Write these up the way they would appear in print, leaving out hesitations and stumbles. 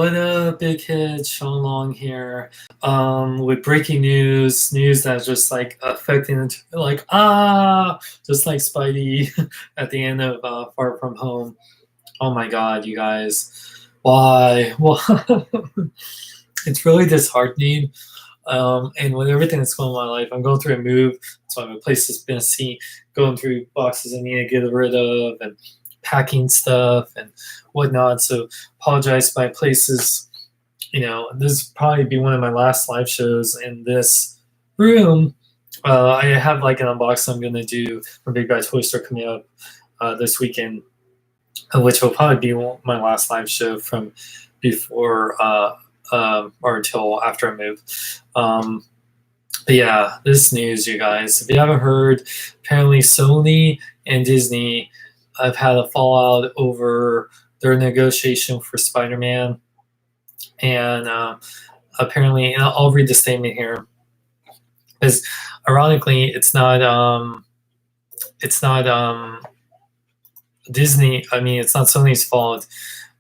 What up, big head? Sean Long here. With breaking news that's just like affecting it, like just like Spidey at the end of Far From Home. Oh my God, you guys, why? Well, it's really disheartening. And with everything that's going on in my life, I'm going through a move. So I'm a place that's been a scene, going through boxes I need to get rid of and packing stuff and whatnot. So apologize. My place is, this will probably be one of my last live shows in this room. I have like an unboxing I'm going to do for Big Bad Toy Store coming up this weekend, which will probably be my last live show from before or until after I move. But yeah, this news, you guys. If you haven't heard, apparently Sony and Disney have had a fallout over their negotiation for Spider-Man, and apparently, and I'll read the statement here. Because ironically, it's not Disney. I mean, it's not Sony's fault.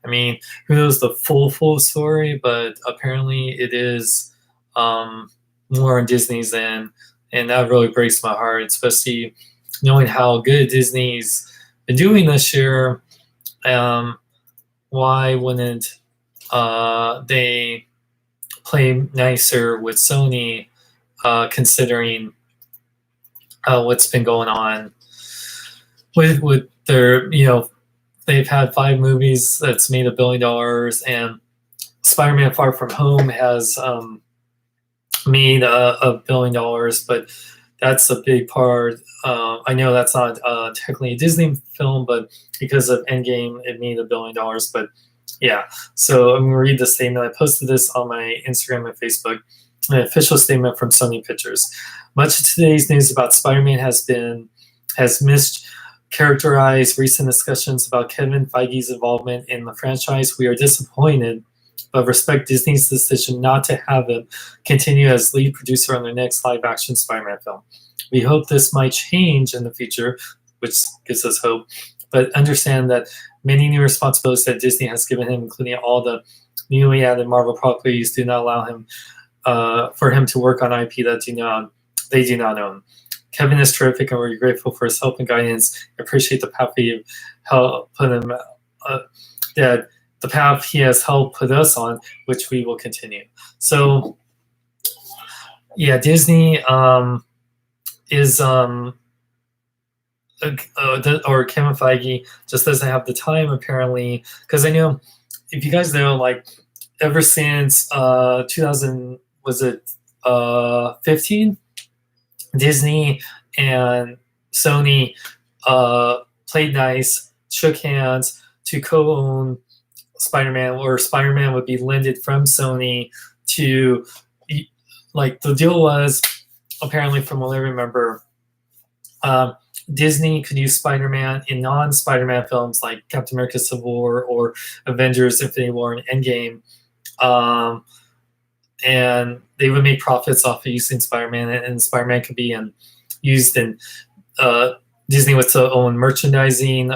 I mean, who knows the full story? But apparently, it is more on Disney's end, and that really breaks my heart, especially knowing how good Disney's been doing this year. Why wouldn't they play nicer with Sony, considering what's been going on with their, they've had 5 movies that's made $1 billion, and Spider-Man Far From Home has made $1 billion, but that's a big part. I know that's not technically a Disney film, but because of Endgame, it made $1 billion. But yeah, so I'm going to read the statement. I posted this on my Instagram and Facebook. An official statement from Sony Pictures. Much of today's news about Spider-Man has mischaracterized recent discussions about Kevin Feige's involvement in the franchise. We are disappointed, but respect Disney's decision not to have him continue as lead producer on their next live-action Spider-Man film. We hope this might change in the future, which gives us hope, but understand that many new responsibilities that Disney has given him, including all the newly added Marvel properties, do not allow him for him to work on IP that they do not own. Kevin is terrific, and we're grateful for his help and guidance. I appreciate the path he helped put him that the path he has helped put us on, which we will continue. So, yeah, Disney is or Kevin Feige just doesn't have the time, apparently, because I know, if you guys know, like ever since 2015, Disney and Sony played nice, shook hands to co-own Spider-Man, or Spider-Man would be lended from Sony to, like, the deal was, apparently from what I remember, Disney could use Spider-Man in non-Spider-Man films like Captain America Civil War or Avengers Infinity War and Endgame, and they would make profits off of using Spider-Man, and Spider-Man could be used in Disney with their own merchandising,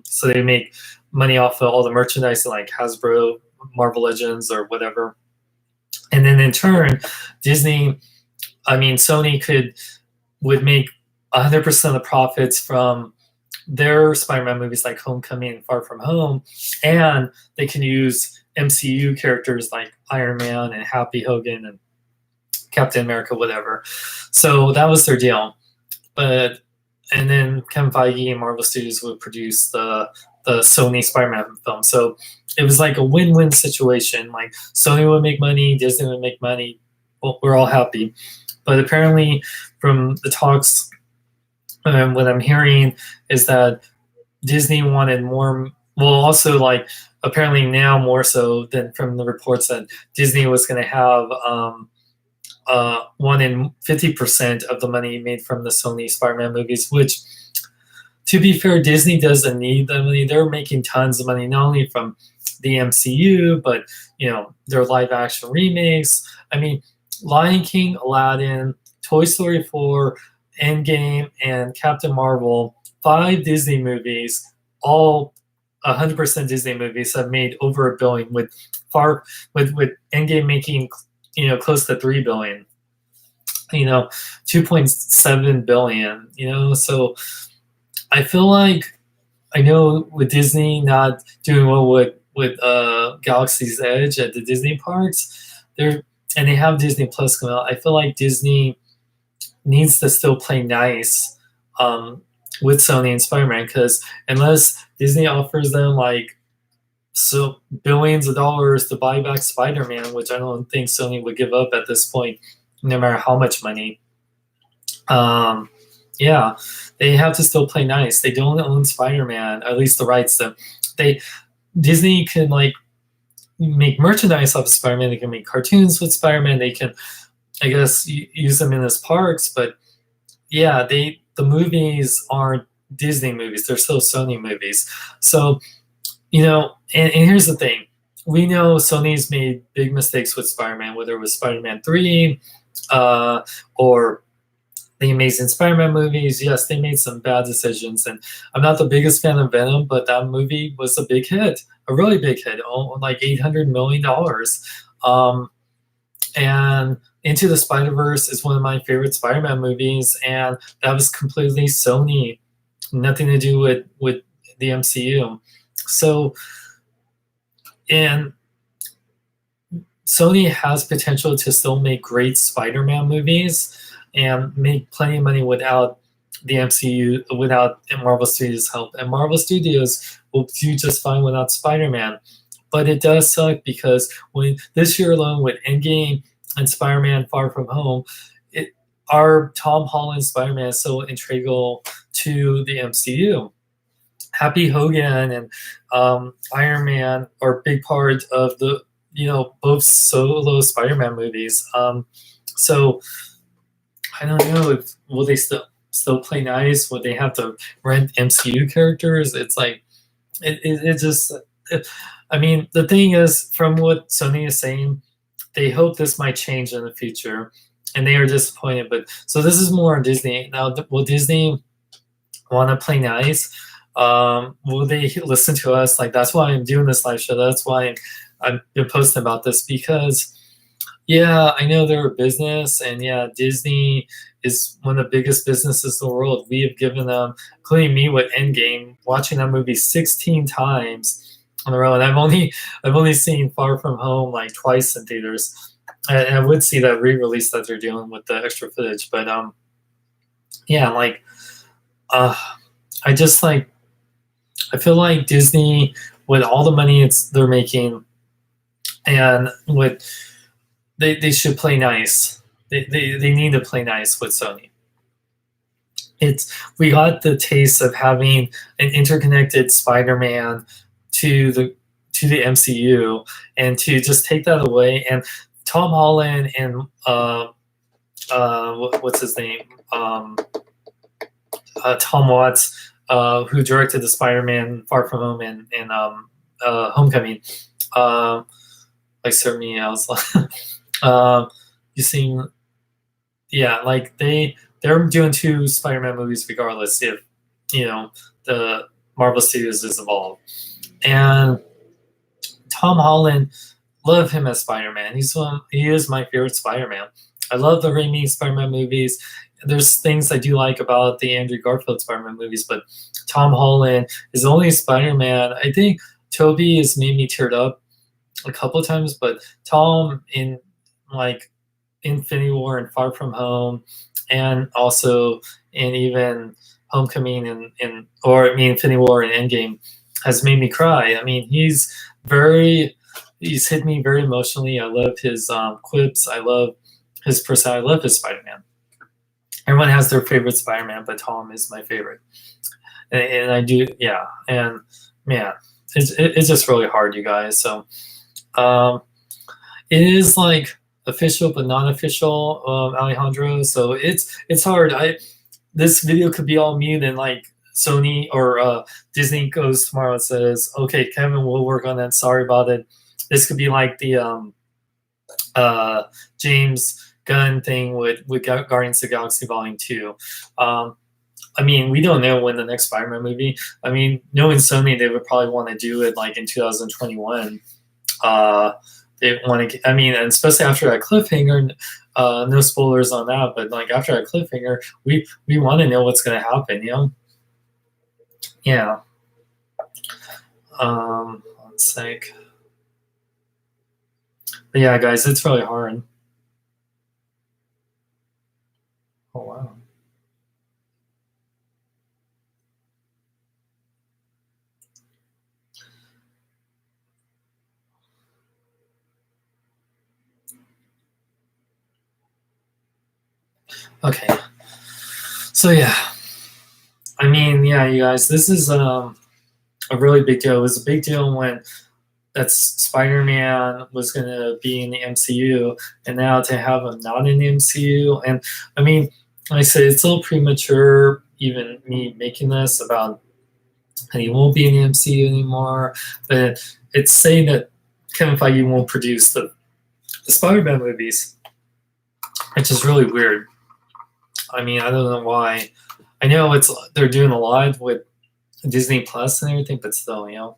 so they make money off of all the merchandise like Hasbro, Marvel Legends, or whatever. And then in turn, Sony would make 100% of the profits from their Spider-Man movies like Homecoming and Far From Home, and they can use MCU characters like Iron Man and Happy Hogan and Captain America, whatever. So that was their deal. And then Kevin Feige and Marvel Studios would produce the Sony Spider-Man film. So it was like a win-win situation. Like Sony would make money, Disney would make money. Well, we're all happy. But apparently from the talks, what I'm hearing is that Disney wanted more. Well, also, like, apparently now more so than from the reports that Disney was going to have 50% of the money made from the Sony Spider-Man movies, which, to be fair, Disney doesn't need the money. They're making tons of money, not only from the MCU, but, their live-action remakes. I mean, Lion King, Aladdin, Toy Story 4, Endgame, and Captain Marvel, 5 Disney movies, all 100% Disney movies have made over $1 billion, with Endgame making close to $3 billion. 2.7 billion. So I feel like, I know with Disney not doing well with Galaxy's Edge at the Disney parks, and they have Disney Plus coming out. I feel like Disney needs to still play nice with Sony and Spider-Man, because unless Disney offers them like billions of dollars to buy back Spider-Man, which I don't think Sony would give up at this point, no matter how much money. Yeah, they have to still play nice. They don't own Spider-Man, at least the rights to. Disney can like make merchandise off of Spider-Man. They can make cartoons with Spider-Man. They can, I guess, use them in his parks. But yeah, the movies aren't Disney movies. They're still Sony movies. So, and here's the thing. We know Sony's made big mistakes with Spider-Man, whether it was Spider-Man 3 or the Amazing Spider-Man movies. Yes, they made some bad decisions, and I'm not the biggest fan of Venom, but that movie was a big hit, a really big hit, like $800 million. And Into the Spider-Verse is one of my favorite Spider-Man movies, and that was completely Sony, nothing to do with the MCU. So, and Sony has potential to still make great Spider-Man movies and make plenty of money without the MCU, without Marvel Studios' help. And Marvel Studios will do just fine without Spider-Man. But it does suck, because when this year alone, with Endgame and Spider-Man Far From Home, our Tom Holland Spider-Man is so integral to the MCU. Happy Hogan and Iron Man are a big part of the both solo Spider-Man movies. So I don't know if will they still play nice. Would they have to rent MCU characters? It's like it just. I mean, the thing is, from what Sony is saying, they hope this might change in the future, and they are disappointed. But so this is more on Disney now. Will Disney want to play nice? Will they listen to us? Like, that's why I'm doing this live show. That's why I've been posting about this, because yeah, I know they're a business, and yeah, Disney is one of the biggest businesses in the world. We have given them, including me with Endgame, watching that movie 16 times on the road. And I've only seen Far From Home like twice in theaters. And I would see that re-release that they're doing with the extra footage. But yeah, like I just like, I feel like Disney, with all the money they're making, and with they should play nice. They need to play nice with Sony. We got the taste of having an interconnected Spider-Man to the MCU, and to just take that away, and Tom Holland and what's his name, Tom Watts, who directed the Spider-Man Far From Home and Homecoming, like certainly else. You seen, yeah, like they're doing 2 Spider-Man movies regardless if the Marvel Studios is involved. And Tom Holland, love him as Spider-Man. He is my favorite Spider-Man. I love the Raimi Spider-Man movies. There's things I do like about the Andrew Garfield Spider-Man movies, but Tom Holland is the only Spider-Man. I think Tobey has made me teared up a couple of times, but Tom in like Infinity War and Far From Home, and also in even Homecoming and Infinity War and Endgame, has made me cry. I mean, he's hit me very emotionally. I love his quips. I love his personality. I love his Spider-Man. Everyone has their favorite Spider-Man, but Tom is my favorite. And I do, yeah. And man, it's just really hard, you guys. So it is like official but non-official, Alejandro. So it's hard. This video could be all me, and like Sony or Disney goes tomorrow and says, okay, Kevin, we'll work on that. Sorry about it. This could be like the James Gunn thing with Guardians of the Galaxy Volume 2. I mean, we don't know when the next Spider-Man movie. I mean, knowing Sony, they would probably want to do it like in 2021. Uh, they want to. I mean, and especially after that cliffhanger. No spoilers on that, but like after that cliffhanger, we want to know what's going to happen. You know? Yeah. One sec. But yeah, guys, it's really hard. Oh wow. Okay. So yeah, I mean, yeah, you guys, this is a really big deal. It was a big deal when that Spider-Man was going to be in the MCU, and now to have him not in the MCU, and I mean, like I say it's a little premature, even me making this about and he won't be in the MCU anymore. But it's saying that Kevin Feige won't produce the Spider-Man movies, which is really weird. I mean, I don't know why. I know they're doing a lot with Disney Plus and everything, but still, you know.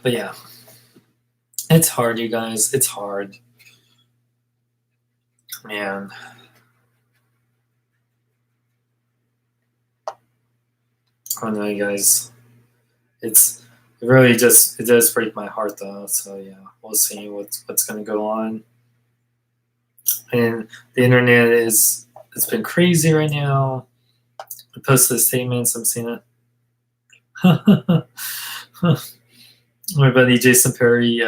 But yeah, it's hard, you guys. It's hard, man. I don't know, you guys. It really just it does break my heart though. So yeah, we'll see what's gonna go on. And the internet it's been crazy right now. I posted statements. I'm seeing it. My buddy Jason Perry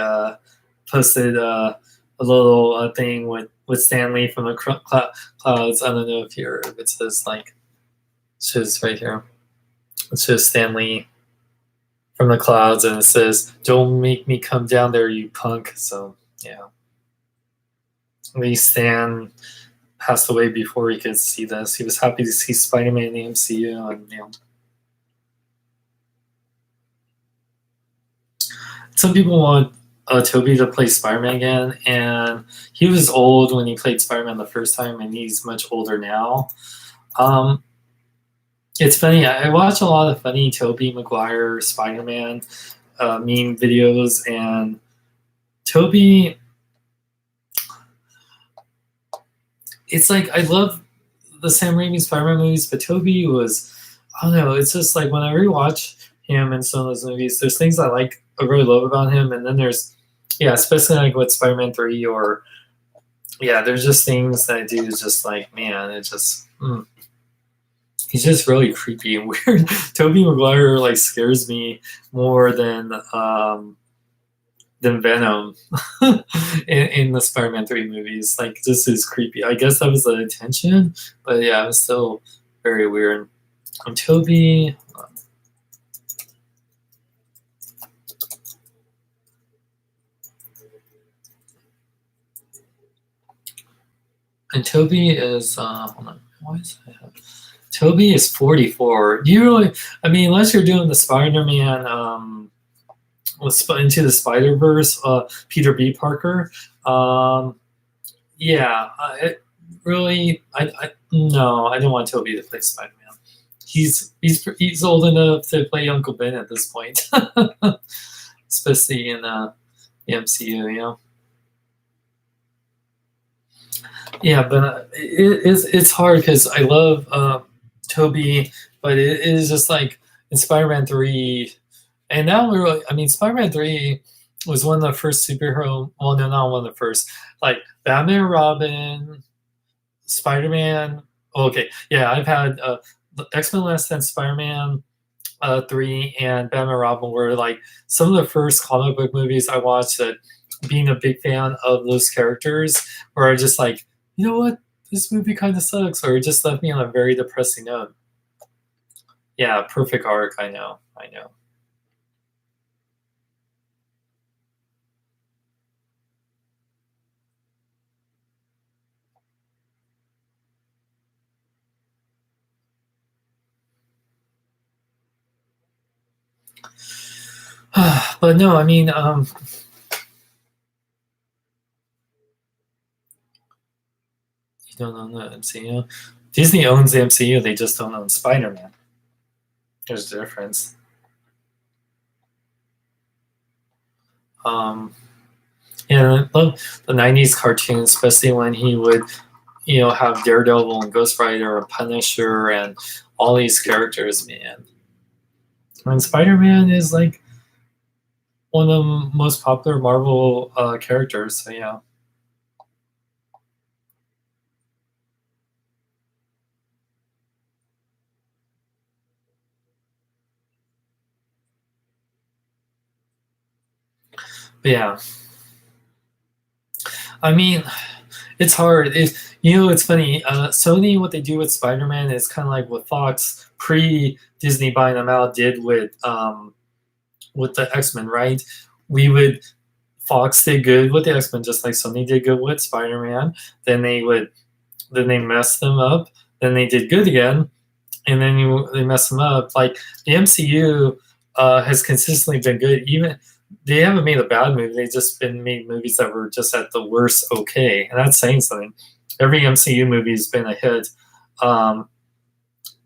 posted a little thing with Stanley from the clouds. I don't know if it says like it says right here. It says Stanley from the clouds, and it says, "Don't make me come down there, you punk." So yeah, at least Stan passed away before he could see this. He was happy to see Spider-Man in the MCU, and you know. Some people want Toby to play Spider-Man again, and he was old when he played Spider-Man the first time, and he's much older now. Um, it's funny. I watch a lot of funny Toby Maguire Spider-Man meme videos, and Toby. It's like I love the Sam Raimi Spider-Man movies, but Toby was. I don't know. It's just like when I rewatch him in some of those movies, there's things I really love about him, and then there's yeah, especially like with Spider-Man 3 or yeah, there's just things that I do is just like, man, it just he's just really creepy and weird. Tobey Maguire like scares me more than Venom in the Spider-Man 3 movies. Like this is creepy. I guess that was the intention, but yeah, it was still very weird. And Toby and Toby is hold on, why is that? Toby is 44. Do you really? I mean, unless you're doing the Spider-Man, Into the Spider Verse, Peter B. Parker. Yeah, really, I no, I don't want Toby to play Spider-Man. He's old enough to play Uncle Ben at this point, especially in the MCU. You know. Yeah, but it's hard because I love Toby, but it is just like in Spider-Man 3, and now we're really, I mean, Spider-Man 3 was one of the first superhero. Well, no, not one of the first. Like Batman, Robin, Spider-Man. Okay, yeah, I've had X-Men Last Stand, Spider-Man 3, and Batman, Robin were like some of the first comic book movies I watched that. Being a big fan of those characters, where I just like, you know what, this movie kind of sucks, or it just left me on a very depressing note. Yeah, perfect arc. I know. I know. But no, I mean, you don't own the MCU. Disney owns the MCU. They just don't own Spider-Man. There's a difference. Um, and I love the '90s cartoons, especially when he would, have Daredevil and Ghost Rider and Punisher and all these characters. Man, and Spider-Man is like one of the most popular Marvel characters. So yeah, but yeah. I mean, it's hard. It's funny. Sony, what they do with Spider-Man is kind of like what Fox pre Disney buying them out did with the X-Men, right? We would Fox did good with the X-Men, just like Sony did good with Spider-Man. Then they messed them up. Then they did good again, and then they mess them up. Like the MCU has consistently been good. Even they haven't made a bad movie. They've just been made movies that were just at the worst okay, and that's saying something. Every MCU movie has been a hit. Um,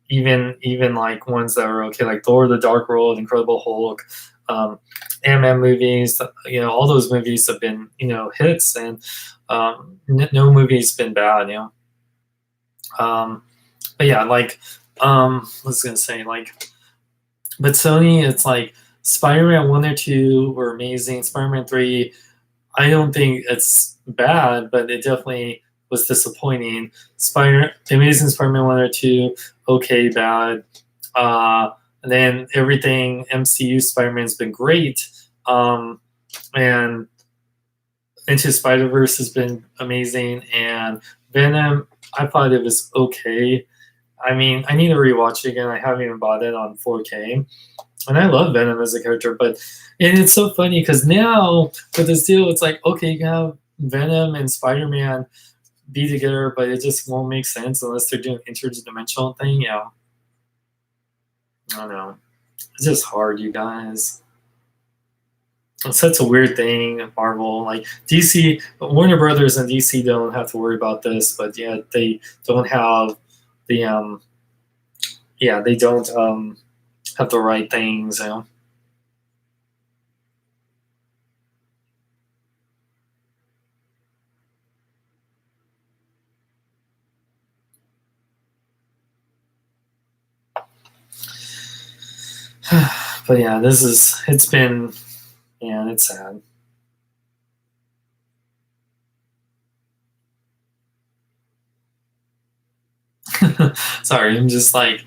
even like ones that are okay, like Thor: The Dark World, Incredible Hulk, Ant-Man movies. All those movies have been hits, and no movie's been bad. Um, but yeah, like I was gonna say like, but Sony, it's like Spider-Man 1 or 2 were amazing. Spider-Man 3, I don't think it's bad, but it definitely was disappointing. Amazing Spider-Man 1 or 2, okay, bad. And then everything MCU Spider-Man's been great. And Into Spider-Verse has been amazing, and Venom, I thought it was okay. I mean, I need to rewatch it again. I haven't even bought it on 4K, and I love Venom as a character. And it's so funny because now with this deal, it's like okay, you can have Venom and Spider-Man be together, but it just won't make sense unless they're doing interdimensional thing. Yeah, I don't know. It's just hard, you guys. It's such a weird thing, Marvel. Like DC, Warner Brothers and DC don't have to worry about this, but yeah, they don't have the they don't have the right things. But yeah, it's been, yeah, it's sad. Sorry, I'm just like,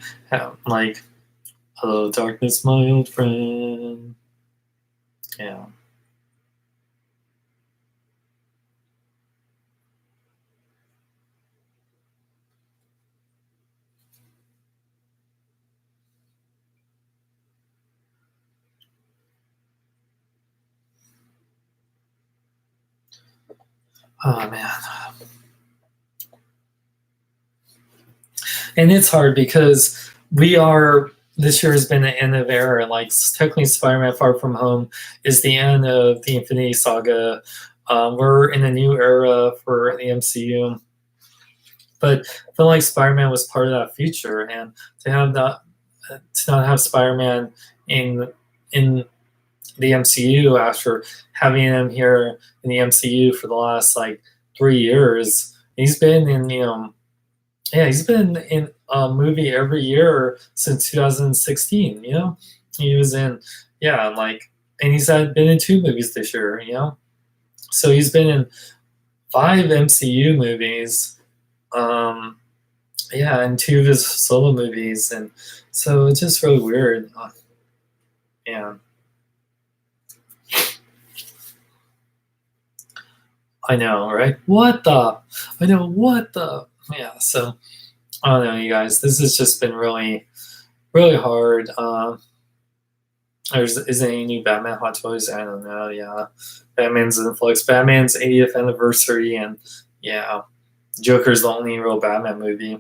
hello, darkness, my old friend. Yeah. Oh man. And it's hard because this year has been the end of era. Like technically, Spider-Man: Far From Home is the end of the Infinity Saga. We're in a new era for the MCU, but I feel like Spider-Man was part of that future, and to have that, to not have Spider-Man in the MCU after having him here in the MCU for the last like 3 years, he's been in yeah, he's been in a movie every year since 2016. He was in, yeah, like, and he's been in 2 movies this year. So he's been in 5 MCU movies. Um, yeah, and 2 of his solo movies, and so it's just really weird. Yeah, I know, right? What the? I know what the? Yeah. So I don't know, you guys. This has just been really, really hard. Is there any new Batman hot toys? I don't know. Yeah, Batman's in flux. Batman's 80th anniversary, and yeah, Joker's the only real Batman movie,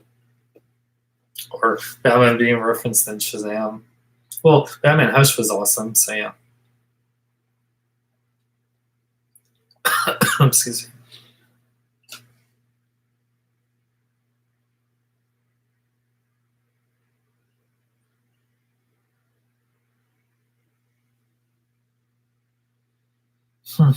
or Batman being referenced in Shazam. Well, Batman Hush was awesome. So yeah. Excuse me. Hmm.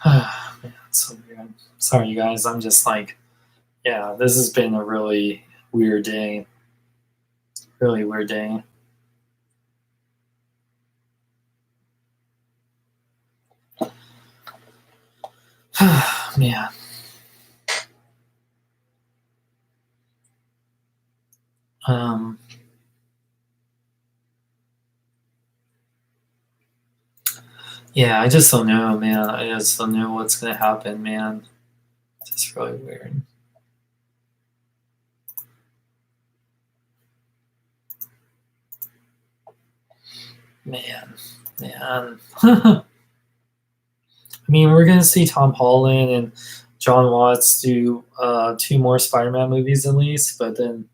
Man, so weird. Sorry, you guys. I'm just like, yeah, this has been a really weird day. Really weird day. Man. Um, yeah, I just don't know, man. I just don't know what's gonna happen, man. It's just really weird. Man, man. I mean, we're gonna see Tom Holland and John Watts do 2 more Spider-Man movies at least, but then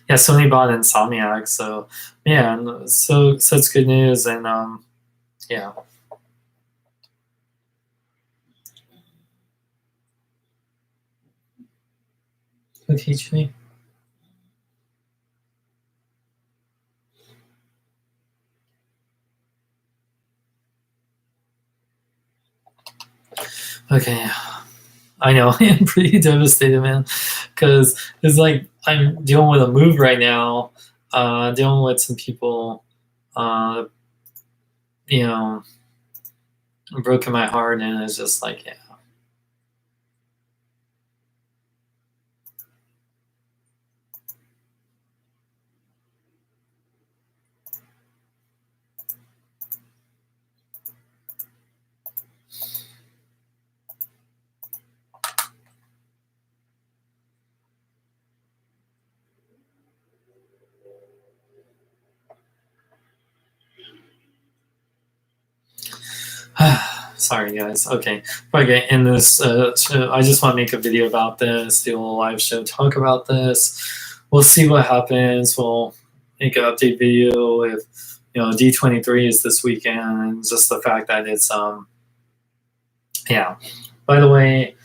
yeah, Sony bought Insomniac, so man, so it's good news, and yeah. Who teach me? Okay, I know. I'm pretty devastated, man, because it's like I'm dealing with a move right now, dealing with some people, uh, you know, broken my heart, and it's just like, yeah. Sorry, guys. Okay, before I get in this, I just want to make a video about this, do a little live show, talk about this. We'll see what happens. We'll make an update video if D23 is this weekend, and just the fact that it's yeah. By the way,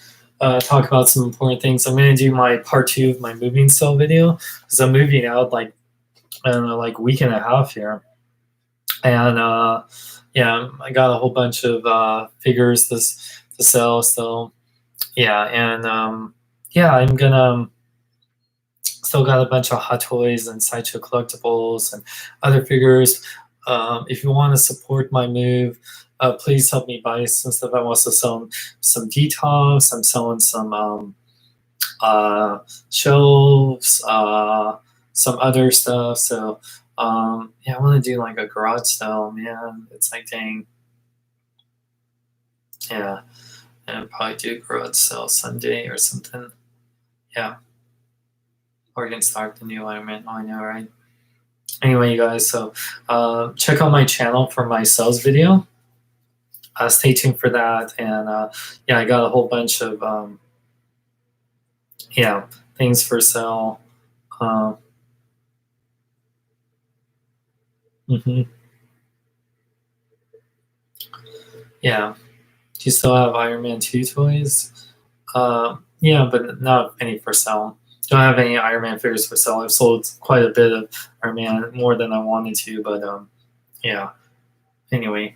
talk about some important things. I'm gonna do my part 2 of my moving cell video because I'm moving out like in like week and a half here, and yeah, I got a whole bunch of figures to sell. So yeah, and yeah, I'm gonna still got a bunch of Hot Toys and Sideshow collectibles and other figures. If you want to support my move, please help me buy some stuff. I also sell some detox. I'm selling some shelves, some other stuff. So yeah, I want to do like a garage sale, man. It's like, dang, yeah, and probably do a garage sale Sunday or something. Yeah, or we can start the new Iron Man. I know, right? Anyway, you guys, so check out my channel for my sales video. Stay tuned for that, and yeah, I got a whole bunch of yeah, things for sale. Uh, mhm. Yeah, do you still have Iron Man 2 toys? Yeah, but not any for sale. Don't have any Iron Man figures for sale. I've sold quite a bit of Iron Man, more than I wanted to, but yeah. Anyway,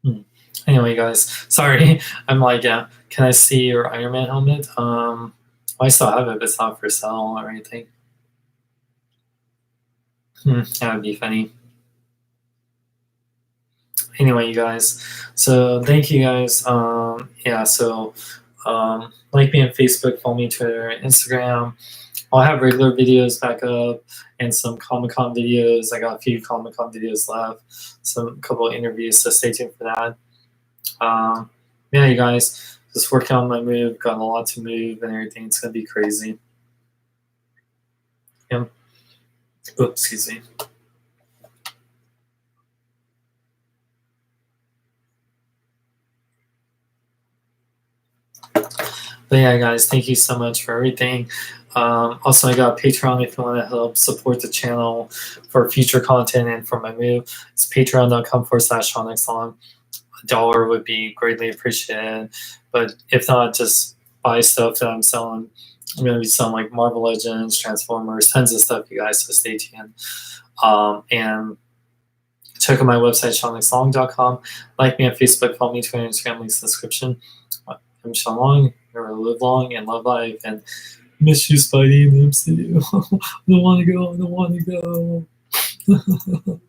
hmm. Anyway, guys, sorry. I'm like, yeah. Can I see your Iron Man helmet? I still have it, but it's not for sale or anything. That would be funny. Anyway, you guys, so thank you guys. Yeah, so like me on Facebook, follow me Twitter, Instagram. I'll have regular videos back up and some Comic Con videos. I got a few Comic Con videos left, some couple of interviews, so stay tuned for that. Um, yeah, you guys, just working on my move, got a lot to move and everything. It's gonna be crazy. Yeah. Oops, excuse me. But yeah, guys, thank you so much for everything. Also, I got Patreon if you want to help support the channel for future content and for my move. It's patreon.com/SeanXLong. $1 would be greatly appreciated. But if not, just buy stuff that I'm selling. I'm going to be selling like Marvel Legends, Transformers, tons of stuff, you guys, so stay tuned. And check out my website, SeanXLong.com. Like me on Facebook, follow me Twitter, Instagram, links in the description. I'm Sean Long. Remember to live long and love life. And miss you, Spidey, in the MCU. I don't want to go. I don't want to go.